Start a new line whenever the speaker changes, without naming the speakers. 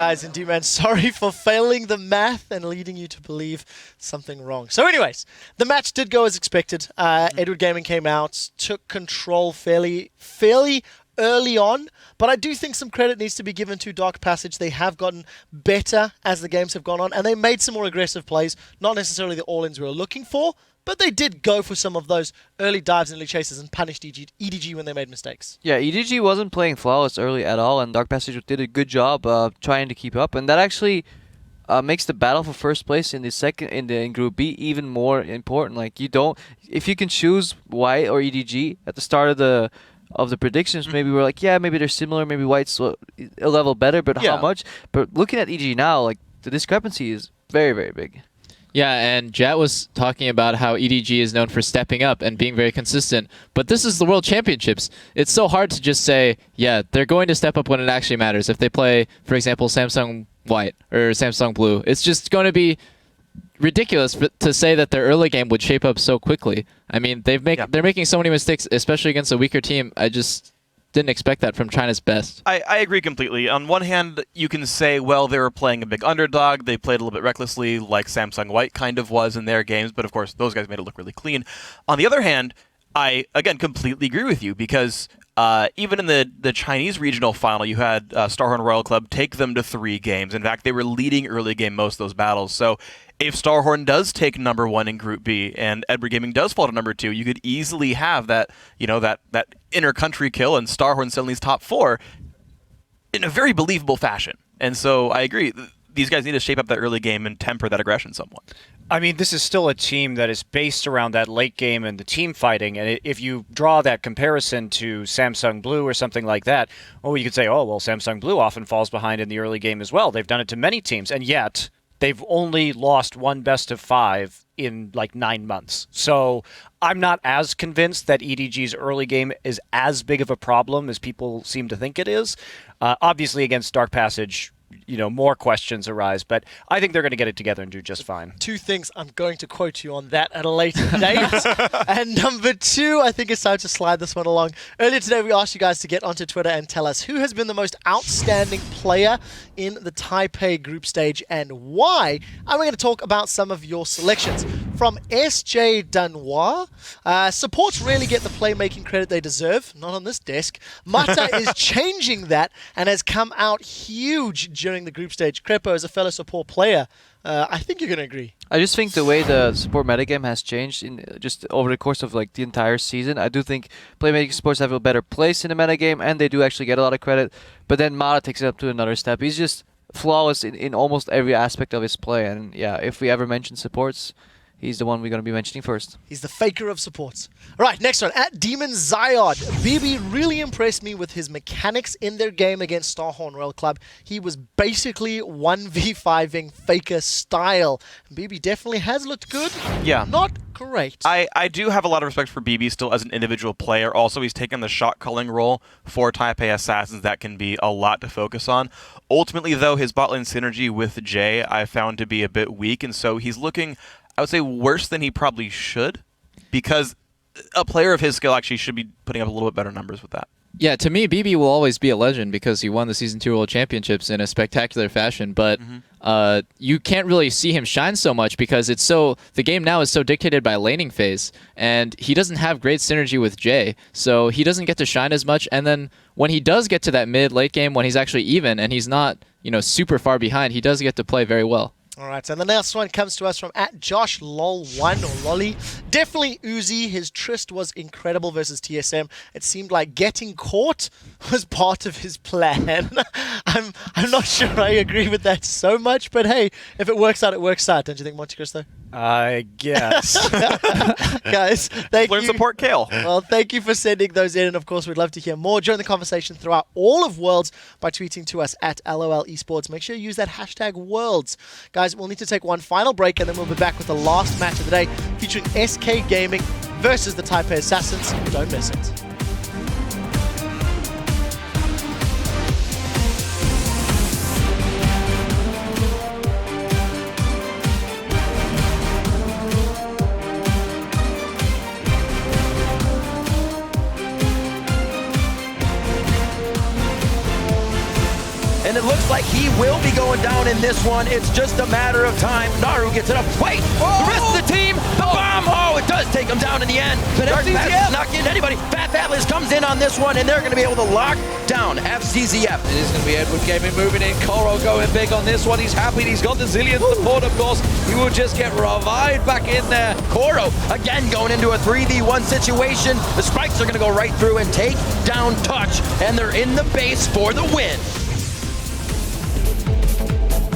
Guys, indeed, man. Sorry for failing the math and leading you to believe something wrong. So anyways, the match did go as expected. Edward Gaming came out, took control fairly early on, but I do think some credit needs to be given to Dark Passage. They have gotten better as the games have gone on, and they made some more aggressive plays. Not necessarily the all-ins we were looking for, but they did go for some of those early dives and early chases and punished EDG when they made mistakes.
Yeah, EDG wasn't playing flawless early at all, and Dark Passage did a good job trying to keep up, and that actually makes the battle for first place in Group B even more important. Like if you can choose White or EDG at the start of the predictions, maybe we're like, yeah, maybe they're similar, maybe White's a level better, but how much? But looking at EDG now, like the discrepancy is very, very big.
Yeah, and Jat was talking about how EDG is known for stepping up and being very consistent, but this is the World Championships. It's so hard to just say, yeah, they're going to step up when it actually matters. If they play, for example, Samsung White or Samsung Blue, it's just going to be ridiculous to say that their early game would shape up so quickly. I mean, they're making so many mistakes, especially against a weaker team. I just didn't expect that from China's best.
I agree completely. On one hand, you can say, well, they were playing a big underdog. They played a little bit recklessly, like Samsung White kind of was in their games, but of course, those guys made it look really clean. On the other hand, I, again, completely agree with you, because even in the Chinese regional final, you had Starhorn Royal Club take them to 3 games. In fact, they were leading early game most of those battles. So if Starhorn does take #1 in Group B and Edward Gaming does fall to #2, you could easily have that, that inter-country kill and Starhorn suddenly's top 4 in a very believable fashion. And so I agree. These guys need to shape up that early game and temper that aggression somewhat.
I mean, this is still a team that is based around that late game and the team fighting. And if you draw that comparison to Samsung Blue or something like that, you could say, oh, well, Samsung Blue often falls behind in the early game as well. They've done it to many teams. And yet they've only lost one best of 5 in like 9 months. So I'm not as convinced that EDG's early game is as big of a problem as people seem to think it is. Obviously, against Dark Passage, more questions arise, but I think they're going to get it together and do just fine.
2 things, I'm going to quote you on that at a later date. And number 2, I think it's time to slide this one along. Earlier today, we asked you guys to get onto Twitter and tell us who has been the most outstanding player in the Taipei group stage and why. And we're going to talk about some of your selections. From SJ Danois, supports rarely get the playmaking credit they deserve, not on this desk. Mata is changing that and has come out huge during the group stage. Crepo, as a fellow support player, I think you're going to agree.
I just think the way the support metagame has changed just over the course of like the entire season, I do think playmaking supports have a better place in the metagame, and they do actually get a lot of credit. But then Mata takes it up to another step. He's just flawless in almost every aspect of his play. And yeah, if we ever mention supports, he's the one we're going to be mentioning first.
He's the faker of supports. All right, next one. At Demon Zyod, BB really impressed me with his mechanics in their game against Starhorn Royal Club. He was basically 1v5ing faker style. BB definitely has looked good.
Yeah.
Not great.
I do have a lot of respect for BB still as an individual player. Also, he's taken the shot calling role for Taipei Assassins. That can be a lot to focus on. Ultimately, though, his bot lane synergy with Jay I found to be a bit weak, and so he's looking, I would say, worse than he probably should, because a player of his skill actually should be putting up a little bit better numbers with that.
Yeah, to me, BB will always be a legend because he won the Season 2 World Championships in a spectacular fashion, but you can't really see him shine so much because the game now is so dictated by laning phase, and he doesn't have great synergy with Jay, so he doesn't get to shine as much, and then when he does get to that mid-late game, when he's actually even, and he's not super far behind, he does get to play very well.
All right, so the next one comes to us from @JoshLol1 or Lolly. Definitely Uzi. His tryst was incredible versus TSM. It seemed like getting caught was part of his plan. I'm not sure I agree with that so much, but hey, if it works out, it works out. Don't you think, Monte Cristo?
I guess.
Guys, thank
Learn
you.
support Kale.
Well, thank you for sending those in, and of course, we'd love to hear more. Join the conversation throughout all of Worlds by tweeting to us at LOL Esports. Make sure you use that hashtag Worlds. Guys, we'll need to take one final break, and then we'll be back with the last match of the day, featuring SK Gaming versus the Taipei Assassins. Don't miss it.
And it looks like he he will be going down in this one. It's just a matter of time. Naru gets it up. Wait! The rest of the team, the bomb! Oh, it does take him down in the end. But FCZF not getting anybody. Fat Atlas comes in on this one, and they're going to be able to lock down FCZF.
It is going to be Edward Gaming moving in. Koro going big on this one. He's happy. He's got the Zillion support, of course. He will just get revived back in there.
Koro again going into a 3v1 situation. The spikes are going to go right through and take down Touch, and they're in the base for the win.